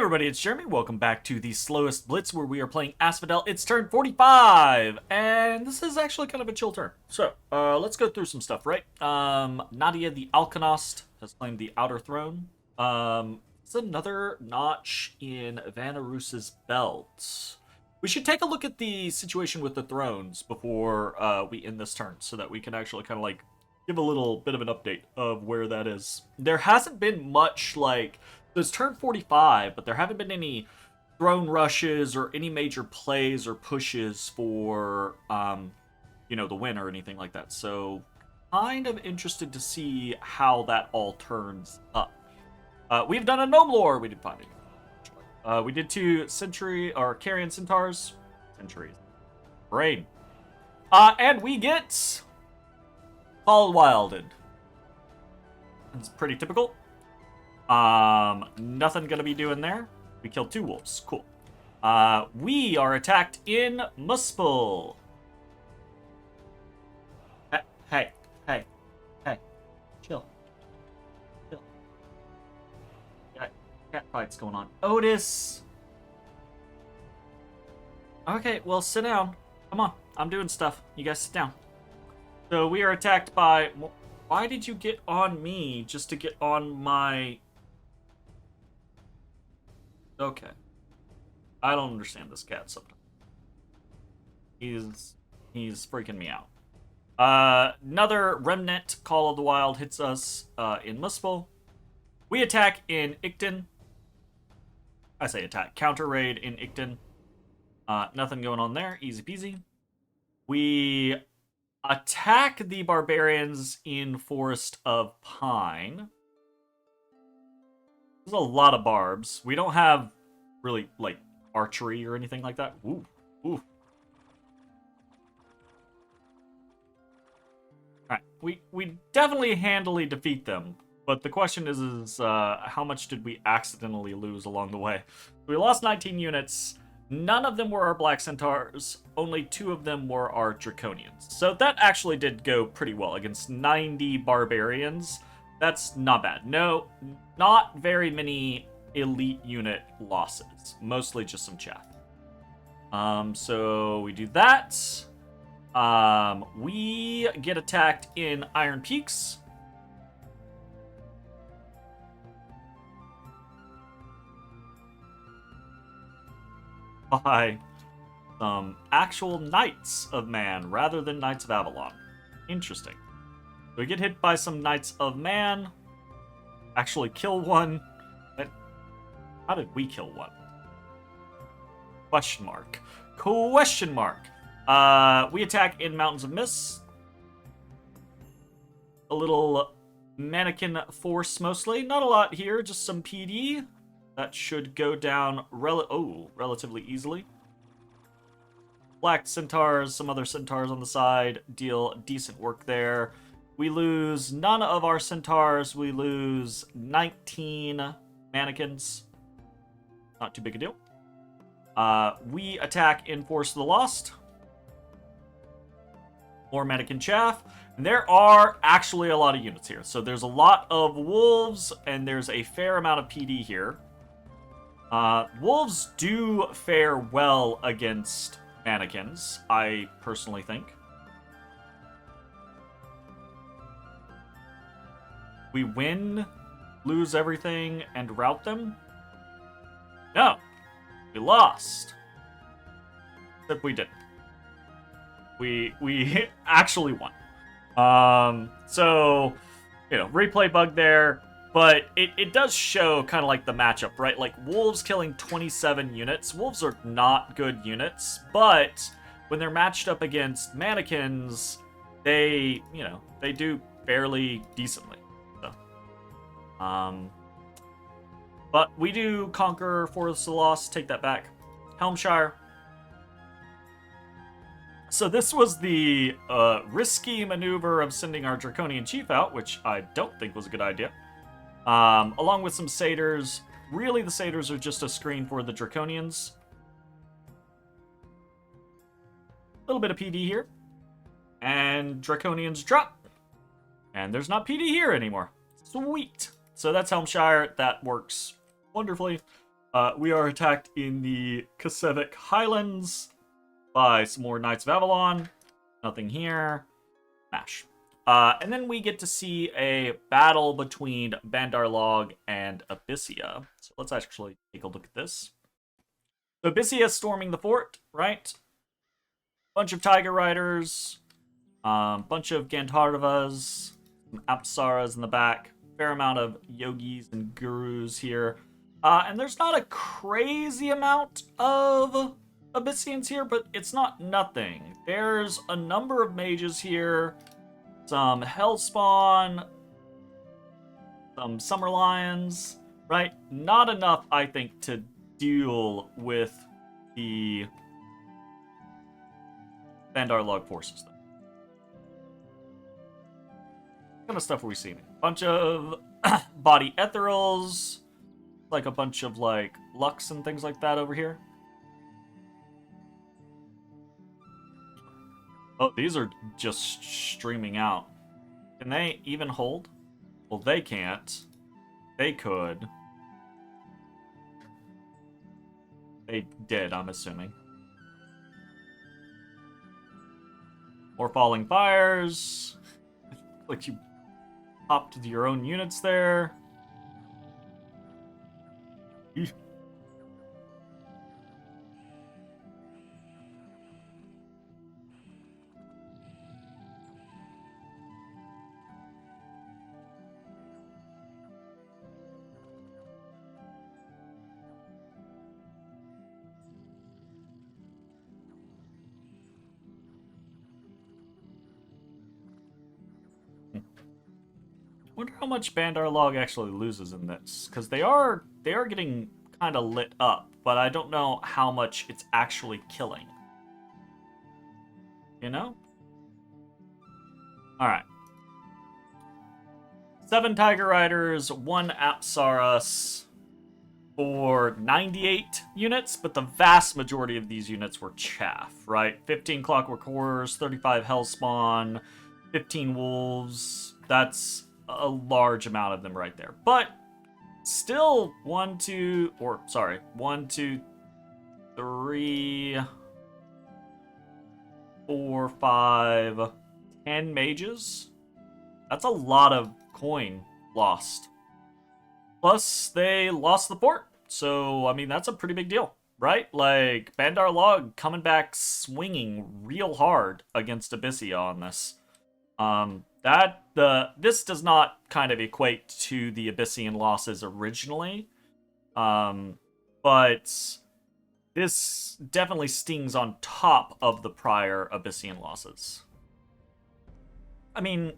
everybody, it's Jeremy. Welcome back to the Slowest Blitz, where we are playing Asphodel. It's turn 45, and this is actually kind of a chill turn. So, let's go through some stuff, right? Nadia the Alchemist has claimed the Outer Throne. It's another notch in Vanarus's belt. We should take a look at the situation with the thrones before we end this turn, so that we can actually kind of, like, give a little bit of an update of where that is. There hasn't been much, like... So it's turn 45, but there haven't been any throne rushes or any major plays or pushes for, the win or anything like that. So, kind of interested to see how that all turns up. We've done a Gnome Lore. We did 5. We did 2 Carrion Centaurs. Centuries. Brain. And we get All Wilded. It's pretty typical. Nothing gonna be doing there. We killed 2 wolves. Cool. We are attacked in Muspel. Hey. Chill. Cat fights going on. Otis! Okay, well, sit down. Come on. I'm doing stuff. You guys sit down. So we are attacked by... Why did you get on me just to get on my... Okay. I don't understand this cat sometimes. He's freaking me out. Another Remnant Call of the Wild hits us in Muspel. We attack in Icton. I say attack. Counter raid in Icton. Nothing going on there. Easy peasy. We attack the barbarians in Forest of Pine. There's a lot of barbs. We don't have really, like, archery or anything like that. Ooh. Alright, we definitely handily defeat them. But the question is how much did we accidentally lose along the way? We lost 19 units. None of them were our Black Centaurs. Only 2 of them were our Draconians. So that actually did go pretty well against 90 barbarians. That's not bad. No, not very many elite unit losses. Mostly just some chaff. So we do that. We get attacked in Iron Peaks. By some actual Knights of Man rather than Knights of Avalon. Interesting. We get hit by some Knights of Man. Actually kill one. But how did we kill one? Question mark. Question mark. We attack in Mountains of Mist. A little mannequin force mostly. Not a lot here, just some PD. That should go down relatively easily. Black Centaurs, some other Centaurs on the side. Deal decent work there. We lose none of our Centaurs. We lose 19 mannequins. Not too big a deal. We attack in Force of the Lost. More mannequin chaff. And there are actually a lot of units here. So there's a lot of wolves, and there's a fair amount of PD here. Wolves do fare well against mannequins, I personally think. We win, lose everything, and rout them? No. We lost. Except we didn't. We actually won. So, replay bug there. But it does show kind of like the matchup, right? Like, wolves killing 27 units. Wolves are not good units, but when they're matched up against mannequins, they do fairly decently. But we do conquer Forest of the Lost, take that back. Helmshire. So this was the risky maneuver of sending our Draconian Chief out, which I don't think was a good idea. Along with some Satyrs. Really, the Satyrs are just a screen for the Draconians. A little bit of PD here. And Draconians drop. And there's not PD here anymore. Sweet. So that's Helmshire. That works wonderfully. We are attacked in the Kasevik Highlands by some more Knights of Avalon. Nothing here. Smash. And then we get to see a battle between Bandar and Abysia. So let's actually take a look at this. So Abysia is storming the fort, right? Bunch of Tiger Riders, bunch of Gandharvas, some Apsaras in the back, fair amount of yogis and gurus here. And there's not a crazy amount of Abyssians here, but it's not nothing. There's a number of mages here, some Hellspawn, some Summer Lions, right? Not enough, I think, to deal with the Bandar forces, though. What kind of stuff are we seeing? Bunch of body ethereals, like a bunch of like Lux and things like that over here. Oh, these are just streaming out. Can they even hold? Well, they can't. They could. They did, I'm assuming. More falling fires. Like you popped your own units there. Eesh. Wonder how much Bandar actually loses in this, because they are getting kind of lit up, but I don't know how much it's actually killing. You know? All right. 7 Tiger Riders, 1 Apsaras for 98 units, but the vast majority of these units were chaff, right? 15 Clockwork Horrors, 35 Hellspawn, 15 Wolves. That's a large amount of them right there. But still 1, 2, 3, 4, 5, 10 mages. That's a lot of coin lost. Plus, they lost the port. So, I mean, that's a pretty big deal, right? Like, Bandar coming back swinging real hard against Abysia on this. This does not kind of equate to the Abyssian losses originally, but this definitely stings on top of the prior Abyssian losses. I mean,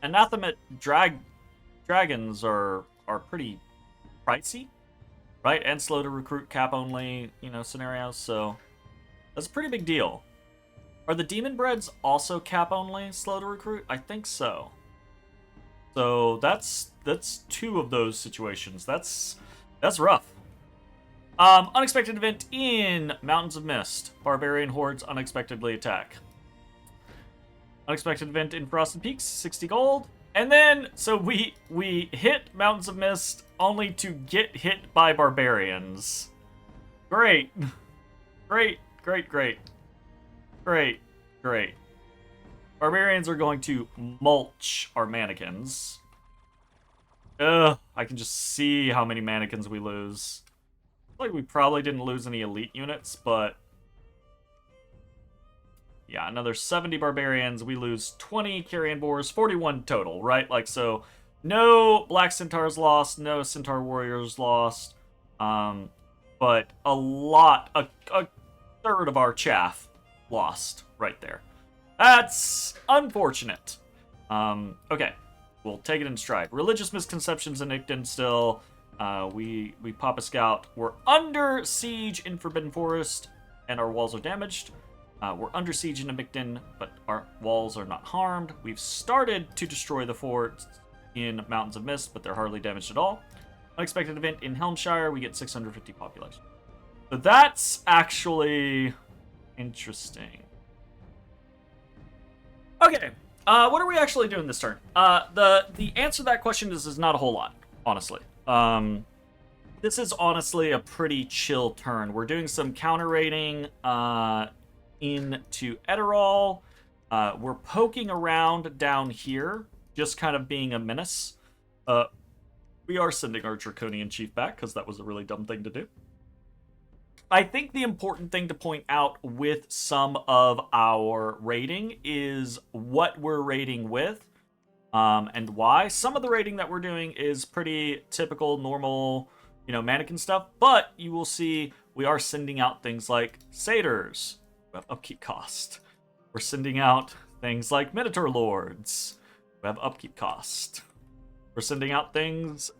Anathema dragons are pretty pricey, right? And slow to recruit, cap only, scenarios. So that's a pretty big deal. Are the demon breads also cap only, slow to recruit? I think so. So that's 2 of those situations. That's rough. Unexpected event in Mountains of Mist. Barbarian hordes unexpectedly attack. Unexpected event in Frosted Peaks, 60 gold. And then, so we hit Mountains of Mist only to get hit by barbarians. Great. Great. Barbarians are going to mulch our mannequins. Ugh, I can just see how many mannequins we lose. Like we probably didn't lose any elite units, but yeah, another 70 barbarians. We lose 20 carrion boars, 41 total, right? Like, so no black centaurs lost, no centaur warriors lost, but a third of our chaff lost right there. That's unfortunate. Okay, we'll take it in stride. Religious misconceptions in Icton still. We pop a scout. We're under siege in Forbidden Forest, and our walls are damaged. We're under siege in Icton, but our walls are not harmed. We've started to destroy the fort in Mountains of Mist, but they're hardly damaged at all. Unexpected event in Helmshire. We get 650 population. So that's actually interesting. Okay, what are we actually doing this turn? The answer to that question is not a whole lot, honestly. This is honestly a pretty chill turn. We're doing some counter raiding into Eterol. We're poking around down here, just kind of being a menace. We are sending our Draconian Chief back, because that was a really dumb thing to do. I think the important thing to point out with some of our raiding is what we're raiding with, and why. Some of the raiding that we're doing is pretty typical, normal, mannequin stuff, but you will see we are sending out things like satyrs who have upkeep cost. We're sending out things like Minotaur Lords who have upkeep cost. We're sending out things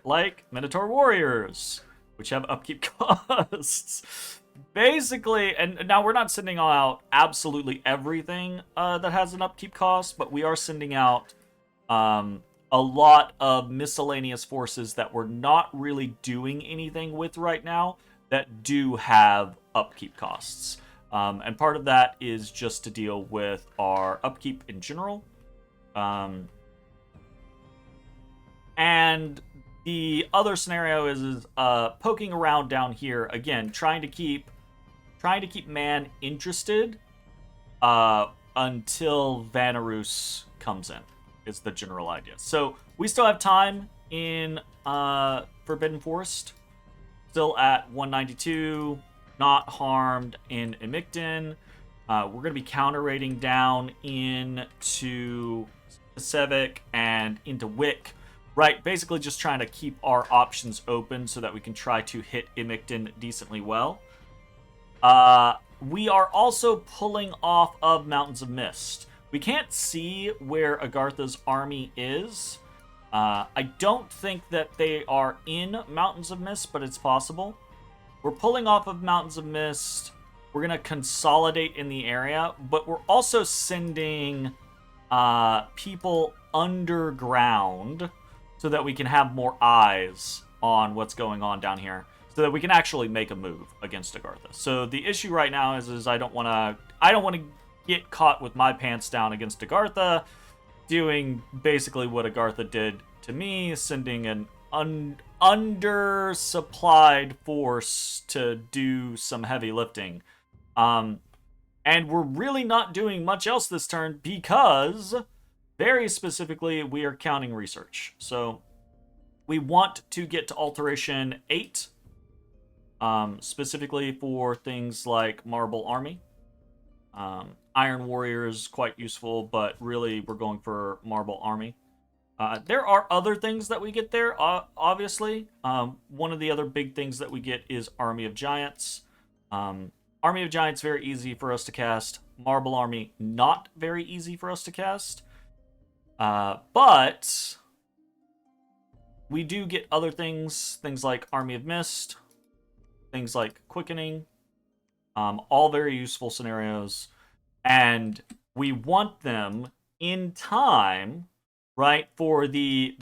like Minotaur Warriors, which have upkeep costs. Basically, and now we're not sending out absolutely everything that has an upkeep cost, but we are sending out a lot of miscellaneous forces that we're not really doing anything with right now that do have upkeep costs. And part of that is just to deal with our upkeep in general. And the other scenario is poking around down here again, trying to keep man interested until Vanarus comes in. Is the general idea. So we still have time in Forbidden Forest. Still at 192, not harmed in Emictin. We're going to be counter raiding down into Sevic and into Wick. Right, basically just trying to keep our options open so that we can try to hit Emictin decently well. We are also pulling off of Mountains of Mist. We can't see where Agartha's army is. I don't think that they are in Mountains of Mist, but it's possible. We're pulling off of Mountains of Mist. We're going to consolidate in the area, but we're also sending people underground so that we can have more eyes on what's going on down here, so that we can actually make a move against Agartha. So the issue right now is I don't want to get caught with my pants down against Agartha, doing basically what Agartha did to me, sending an undersupplied force to do some heavy lifting. And we're really not doing much else this turn because, very specifically, we are counting research. So we want to get to Alteration 8, specifically for things like Marble Army. Iron Warrior is quite useful, but really we're going for Marble Army. There are other things that we get there, obviously. One of the other big things that we get is Army of Giants. Army of Giants, very easy for us to cast. Marble Army, not very easy for us to cast. But we do get other things like Army of Mist, things like Quickening, all very useful scenarios. And we want them in time, right, for the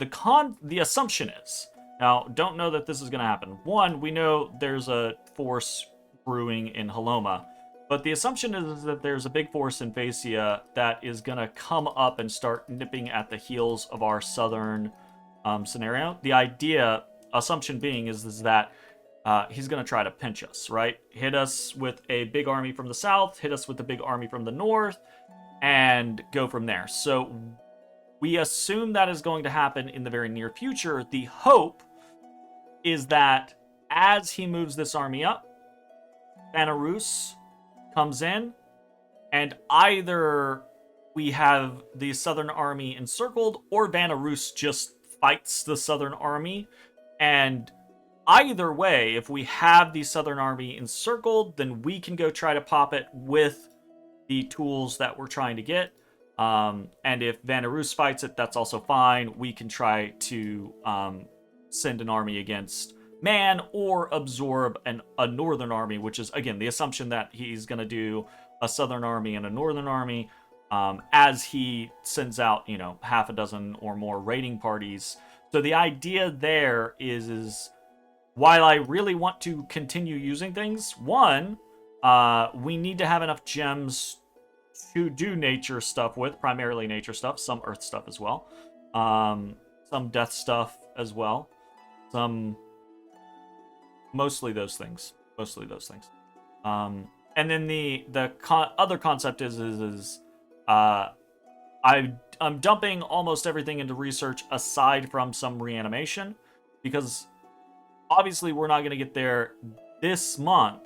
assumption is. Now, don't know that this is going to happen. One, we know there's a force brewing in Haloma, but the assumption is that there's a big force in Phaeacia that is going to come up and start nipping at the heels of our southern scenario. The assumption being is that he's going to try to pinch us, right? Hit us with a big army from the south, hit us with a big army from the north, and go from there. So we assume that is going to happen in the very near future. The hope is that as he moves this army up, Vanarus comes in, and either we have the southern army encircled, or Vanarus just fights the southern army, and either way, if we have the southern army encircled, then we can go try to pop it with the tools that we're trying to get. And if Vanarus fights it, that's also fine. We can try to send an army against man or absorb a northern army, which is, again, the assumption that he's going to do a southern army and a northern army as he sends out, half a dozen or more raiding parties. So the idea there is while I really want to continue using things, one, we need to have enough gems to do nature stuff with, primarily nature stuff, some earth stuff as well, some death stuff as well, some Mostly those things. Mostly those things. And then the other concept is I'm dumping almost everything into research aside from some reanimation, because obviously we're not going to get there this month,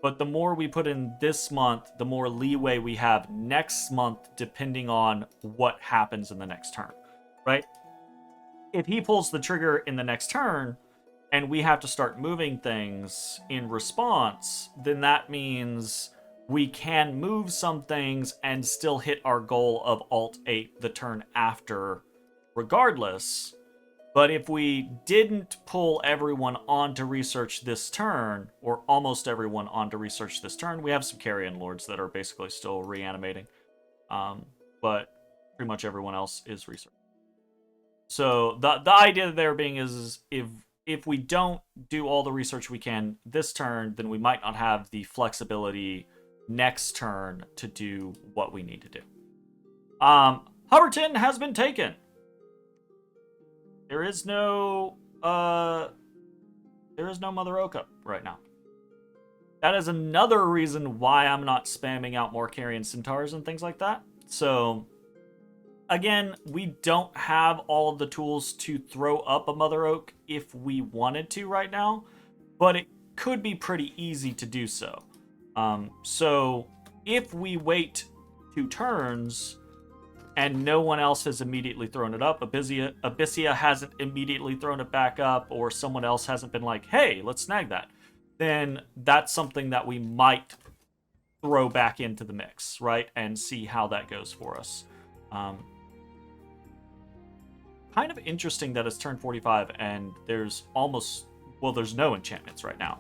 but the more we put in this month, the more leeway we have next month, depending on what happens in the next turn, right? If he pulls the trigger in the next turn and we have to start moving things in response, then that means we can move some things and still hit our goal of Alt 8 the turn after regardless. But if we didn't pull everyone onto research this turn, or almost everyone onto research this turn, we have some Carrion Lords that are basically still reanimating. But pretty much everyone else is research. So the idea there being is if we don't do all the research we can this turn, then we might not have the flexibility next turn to do what we need to do. Hubbardton has been taken. There is no Mother Oka right now. That is another reason why I'm not spamming out more Carrion Centaurs and things like that. So again, we don't have all of the tools to throw up a Mother Oak if we wanted to right now, but it could be pretty easy to do so. So if we wait 2 turns and no one else has immediately thrown it up, Abysia hasn't immediately thrown it back up, or someone else hasn't been like, hey, let's snag that, then that's something that we might throw back into the mix, right? And see how that goes for us. Kind of interesting that it's turn 45 and there's there's no enchantments right now.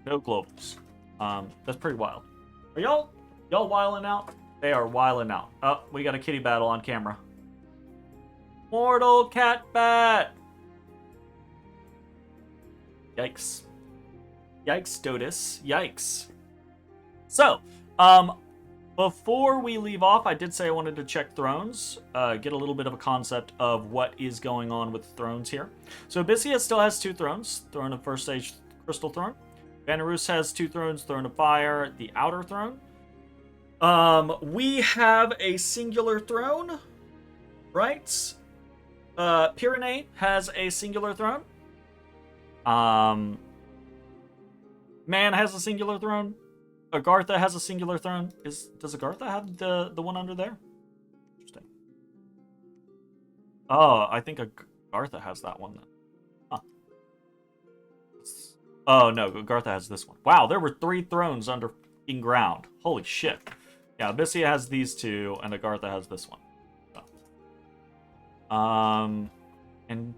No globals. That's pretty wild. Are y'all wiling out? They are wiling out. Oh, we got a kitty battle on camera. Mortal cat bat! Yikes. Yikes, Dotus. Yikes. So, before we leave off, I did say I wanted to check thrones, get a little bit of a concept of what is going on with thrones here. So Abysia still has 2 thrones, Throne of First Stage Crystal Throne. Vanarus has 2 thrones, Throne of Fire, the Outer Throne. We have a singular throne, right? Pyrene has a singular throne. Man has a singular throne. Agartha has a singular throne. Does Agartha have the one under there? Interesting. Oh, I think Agartha has that one then. Huh. Oh no, Agartha has this one. Wow, there were 3 thrones under in ground. Holy shit. Yeah, Abysia has these 2, and Agartha has this one. So. And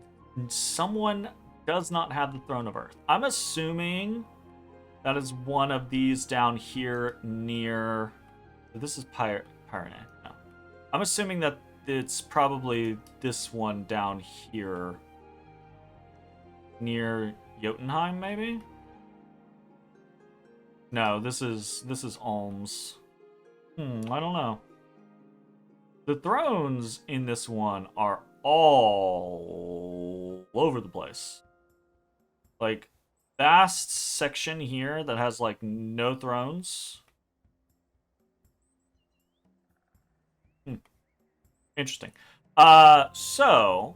someone does not have the Throne of Earth. I'm assuming that is one of these down here near... This is Pyrene. No. I'm assuming that it's probably this one down here near Jotunheim, maybe? No, this is Alms. I don't know. The thrones in this one are all over the place. Like, vast section here that has, like, no thrones. Interesting. So...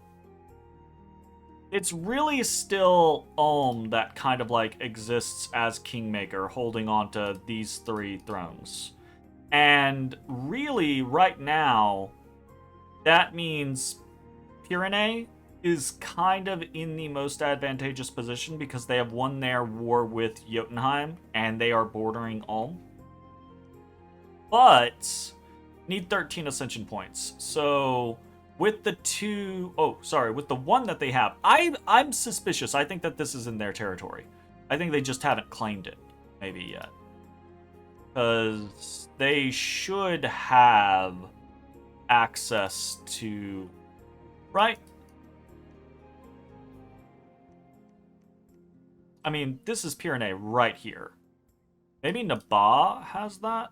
It's really still Ulm that kind of, like, exists as Kingmaker, holding on to these 3 thrones. And really, right now, that means Pyrene is kind of in the most advantageous position because they have won their war with Jotunheim and they are bordering Ulm. But need 13 ascension points. So with the with the one that they have, I'm suspicious. I think that this is in their territory. I think they just haven't claimed it maybe yet. Because they should have access to... Right? I mean, this is Pyrene right here. Maybe Naba has that?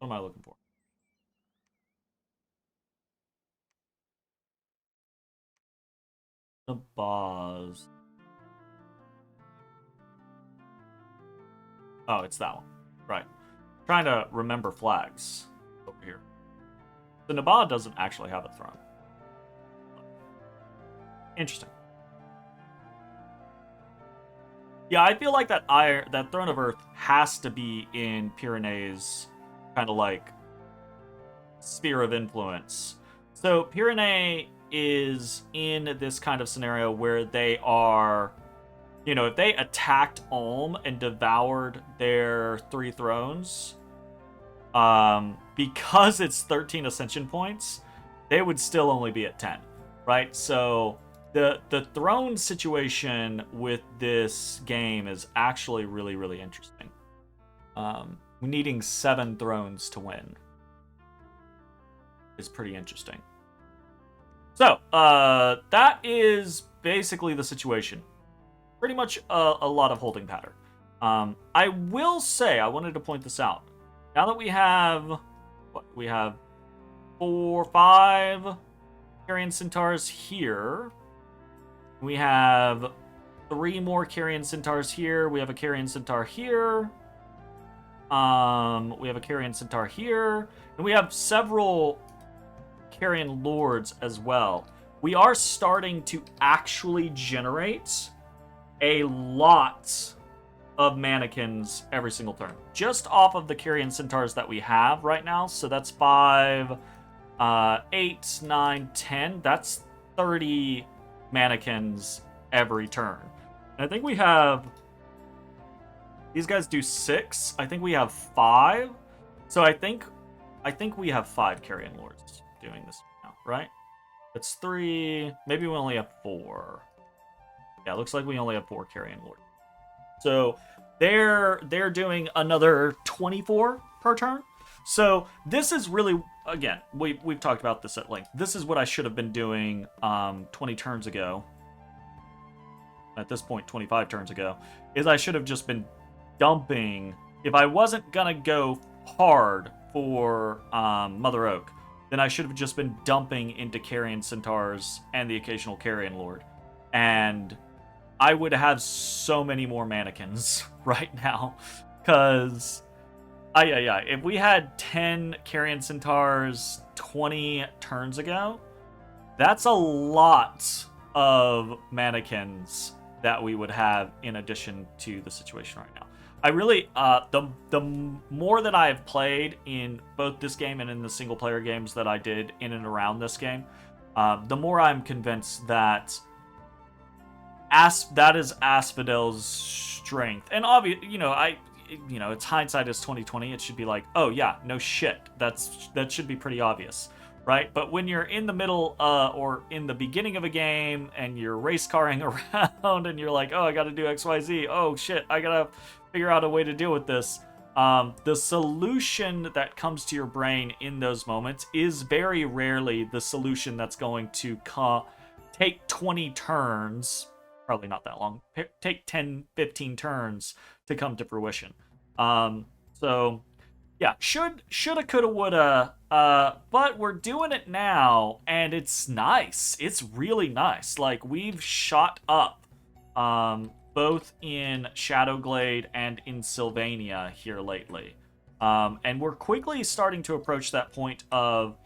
What am I looking for? The boss. Oh, it's that one. Right. Trying to remember flags over here. The Nabad doesn't actually have a throne. Interesting. Yeah, I feel like that Throne of Earth has to be in Pyrenee's kind of like sphere of influence. So Pyrene is in this kind of scenario where they are, you know, if they attacked Ulm and devoured their 3 thrones, because it's 13 ascension points, they would still only be at 10, right? So the throne situation with this game is actually really, really interesting. Needing 7 thrones to win is pretty interesting. So, that is basically the situation. Pretty much a lot of holding pattern. I will say, I wanted to point this out. Now that we have 5 Carrion Centaurs here. We have 3 more Carrion Centaurs here. We have a Carrion Centaur here. We have a Carrion Centaur here. And we have several Carrion Lords as well. We are starting to actually generate a lot of mannequins every single turn. Just off of the Carrion Centaurs that we have right now. So that's 5, 8, 9, 10. That's 30 mannequins every turn. And I think we have... These guys do 6. I think we have 5. So I think we have 5 Carrion Lords doing this now, right? It's 3. Maybe we only have 4. Yeah, it looks like we only have 4 Carrion Lords. So they're doing another 24 per turn. So this is really, again, we've talked about this at length. This is what I should have been doing 20 turns ago. At this point, 25 turns ago, is I should have just been dumping. If I wasn't gonna go hard for Mother Oak, then I should have just been dumping into Carrion Centaurs and the occasional Carrion Lord. And I would have so many more mannequins right now. Because, if we had 10 Carrion Centaurs 20 turns ago, that's a lot of mannequins that we would have in addition to the situation right now. I really, the more that I have played in both this game and in the single player games that I did in and around this game, the more I'm convinced that that is Asphodel's strength. And obviously, it's hindsight is 2020. It should be like, oh yeah, no shit. That should be pretty obvious, right? But when you're in the middle or in the beginning of a game and you're race carring around and you're like, oh, I got to do X, Y, Z. Oh shit, I gotta figure out a way to deal with this. The solution that comes to your brain in those moments is very rarely the solution that's going to take 20 turns. Probably not that long. Take 10, 15 turns to come to fruition. So, yeah, shoulda, coulda, woulda. But we're doing it now, and it's nice. It's really nice. Like, we've shot up, both in Shadowglade and in Sylvania here lately. And we're quickly starting to approach that point of,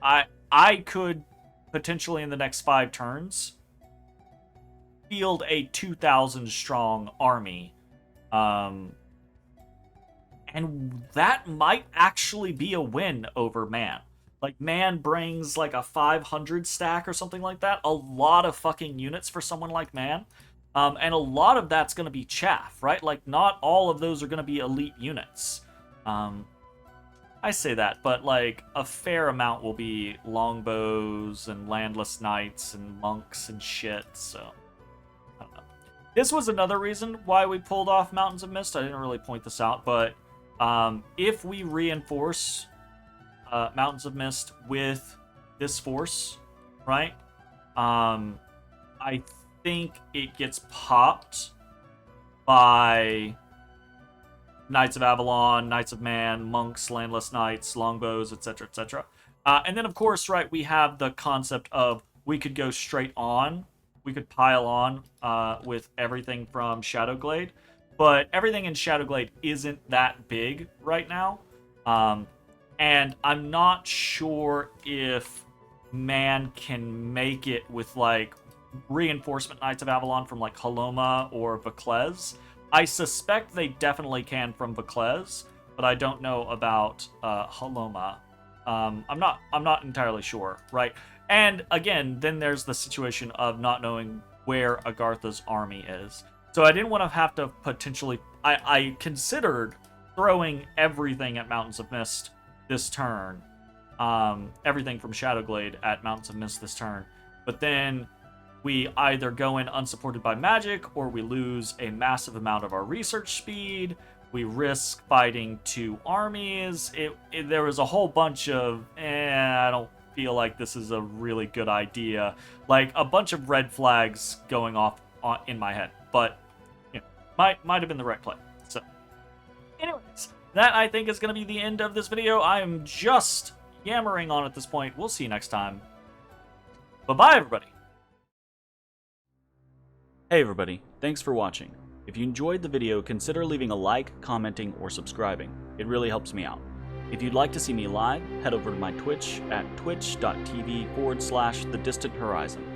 I could potentially in the next 5 turns field a 2,000 strong army. And that might actually be a win over Man. Like, Man brings like a 500 stack or something like that. A lot of fucking units for someone like Man. And a lot of that's going to be chaff, right? Like, not all of those are going to be elite units. I say that, but like, a fair amount will be longbows and landless knights and monks and shit, so... I don't know. This was another reason why we pulled off Mountains of Mist. I didn't really point this out, but if we reinforce Mountains of Mist with this force, right? I think it gets popped by Knights of Avalon, Knights of Man, Monks, Landless Knights, Longbows, etc., etc. And then, of course, right, we have the concept of we could go straight on. We could pile on with everything from Shadowglade. But everything in Shadowglade isn't that big right now. And I'm not sure if Man can make it with, like, Reinforcement Knights of Avalon from, like, Haloma or Vaclez. I suspect they definitely can from Vaclez, but I don't know about Haloma. I'm not entirely sure, right? And again, then there's the situation of not knowing where Agartha's army is. So I didn't want to have to potentially... I considered throwing everything at Mountains of Mist this turn. Everything from Shadowglade at Mountains of Mist this turn. But then we either go in unsupported by magic, or we lose a massive amount of our research speed. We risk fighting 2 armies. There was a whole bunch of, I don't feel like this is a really good idea. Like, a bunch of red flags going off in my head. But, you know, might have been the right play. So, anyways, that I think is going to be the end of this video. I am just yammering on at this point. We'll see you next time. Bye-bye, everybody. Hey everybody, thanks for watching. If you enjoyed the video, consider leaving a like, commenting, or subscribing. It really helps me out. If you'd like to see me live, head over to my Twitch at twitch.tv/thedistanthorizon.